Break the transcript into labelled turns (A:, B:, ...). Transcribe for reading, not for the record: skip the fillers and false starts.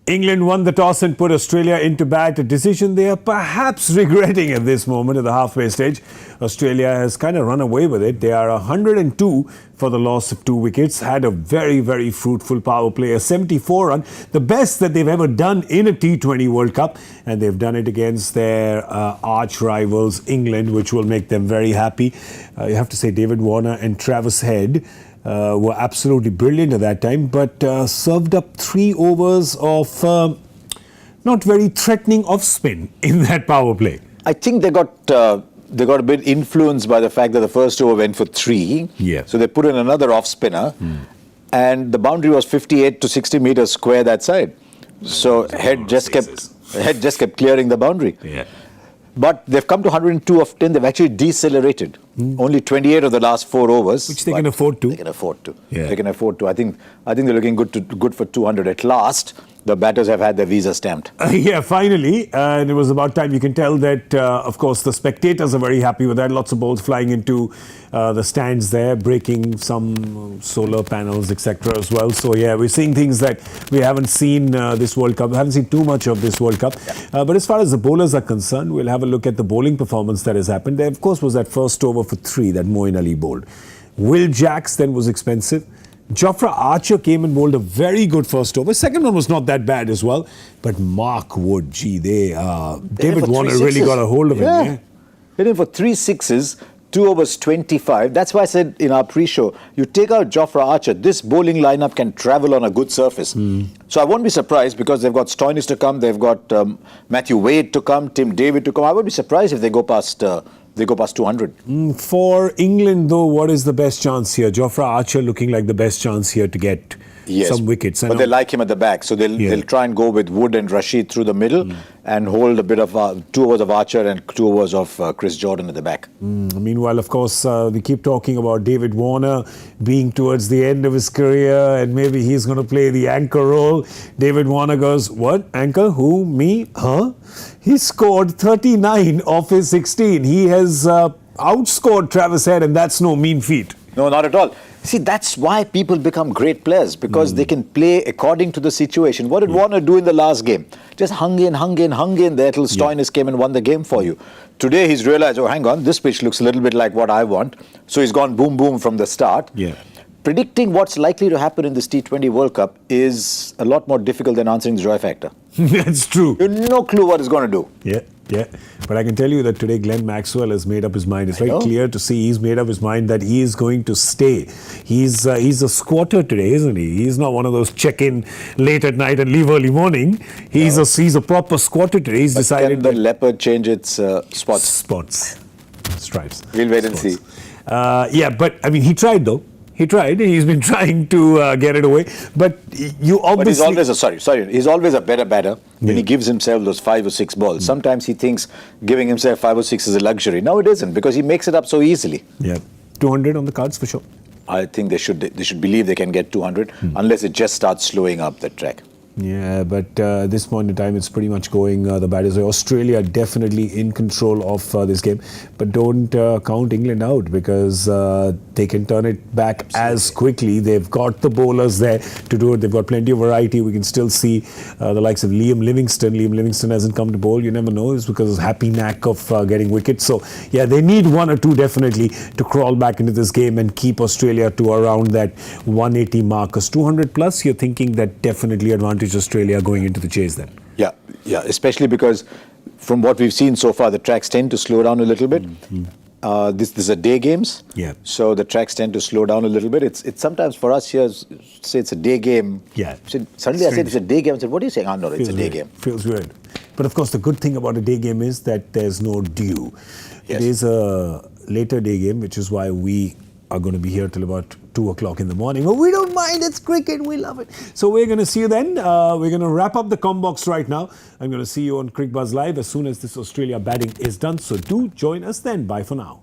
A: England won the toss and put Australia into bat, a decision they are perhaps regretting at this moment at the halfway stage. Australia has kind of run away with it. They are 102 for the loss of 2 wickets, had a very, very fruitful power play, a 74 run, the best that they've ever done in a T20 World Cup, and they've done it against their arch rivals England, which will make them very happy. You have to say David Warner and Travis Head were absolutely brilliant at that time, but served up 3 overs of not very threatening off spin in that power play.
B: I think they got a bit influenced by the fact that the first over went for 3.
A: Yeah.
B: So they put in another off spinner, and the boundary was 58 to 60 meters square that side. So Head just kept clearing the boundary.
A: Yeah.
B: But they've come to 102 of 10. They've actually decelerated. Only 28 of the last 4 overs.
A: Which they can afford to.
B: They can afford to.
A: Yeah.
B: They can afford to. I think they're looking good for 200 at last. The batters have had their visa stamped.
A: Yeah, finally. And it was about time. You can tell that, of course, the spectators are very happy with that. Lots of balls flying into the stands there, breaking some solar panels, etc. as well. So, yeah, we're seeing things that we haven't seen this World Cup. We haven't seen too much of this World Cup. Yeah. But as far as the bowlers are concerned, we'll have a look at the bowling performance that has happened. There, of course, was that first over for 3 that Moeen Ali bowled. Will Jacks then was expensive. Jofra Archer came and bowled a very good first over. Second one was not that bad as well. But Mark Wood, David Warner really got a hold of him. Yeah.
B: Hit him for 3 sixes, 2 overs 25. That's why I said in our pre-show, you take out Jofra Archer, this bowling lineup can travel on a good surface. So I won't be surprised because they've got Stoinis to come, they've got Matthew Wade to come, Tim David to come. I won't be surprised if they go past 200.
A: For England, though, what is the best chance here? Jofra Archer looking like the best chance here to get some wickets.
B: But they like him at the back, so they'll try and go with Wood and Rashid through the middle and hold a bit of 2 overs of Archer and 2 overs of Chris Jordan at the back.
A: Meanwhile, of course, we keep talking about David Warner being towards the end of his career and maybe he's going to play the anchor role. David Warner goes, what? Anchor? Who? Me? Huh? He scored 39 off his 16. He has outscored Travis Head, and that's no mean feat.
B: No, not at all. See, that's why people become great players, because they can play according to the situation. What did Warner do in the last game? Just hung in there till Stoinis came and won the game for you. Today he's realized, oh, hang on, this pitch looks a little bit like what I want. So he's gone boom, boom from the start.
A: Yeah.
B: Predicting what's likely to happen in this T20 World Cup is a lot more difficult than answering the joy factor.
A: That's true.
B: You have no clue what it's going to do.
A: Yeah. But I can tell you that today Glenn Maxwell has made up his mind. It's very clear to see he's made up his mind that he is going to stay. He's a squatter today, isn't he? He's not one of those check-in late at night and leave early morning. He's a proper squatter today. He's decided.
B: Can the leopard change its spots?
A: Stripes.
B: We'll wait and see.
A: Yeah, but I mean, he tried though. He tried. He's been trying to get it away. But you obviously...
B: But he's always he's always a better batter when he gives himself those 5 or 6 balls. Sometimes he thinks giving himself 5 or 6 is a luxury. No, it isn't, because he makes it up so easily.
A: Yeah. 200 on the cards for sure.
B: I think they should believe they can get 200 unless it just starts slowing up the track.
A: Yeah, but at this point in time, it's pretty much going the batters way. Australia definitely in control of this game. But don't count England out, because they can turn it back as quickly. They've got the bowlers there to do it. They've got plenty of variety. We can still see the likes of Liam Livingstone. Liam Livingstone hasn't come to bowl. You never know. It's because of his happy knack of getting wickets. So, yeah, they need 1 or 2 definitely to crawl back into this game and keep Australia to around that 180 mark. Because 200 plus, you're thinking that definitely advantage Australia going into the chase then.
B: Yeah, especially because from what we've seen so far, the tracks tend to slow down a little bit. These are day games, so the tracks tend to slow down a little bit. It's sometimes for us here, say it's a day game.
A: Yeah.
B: Suddenly I said it's a day game. I said, what are you saying? Oh, no, it's a day game.
A: Feels weird. But of course, the good thing about a day game is that there's no dew.
B: Yes.
A: It is a later day game, which is why we are going to be here till about 2 o'clock in the morning. But we don't mind. It's cricket. We love it. So we're going to see you then. We're going to wrap up the Comm Box right now. I'm going to see you on Cricbuzz Live as soon as this Australia batting is done. So do join us then. Bye for now.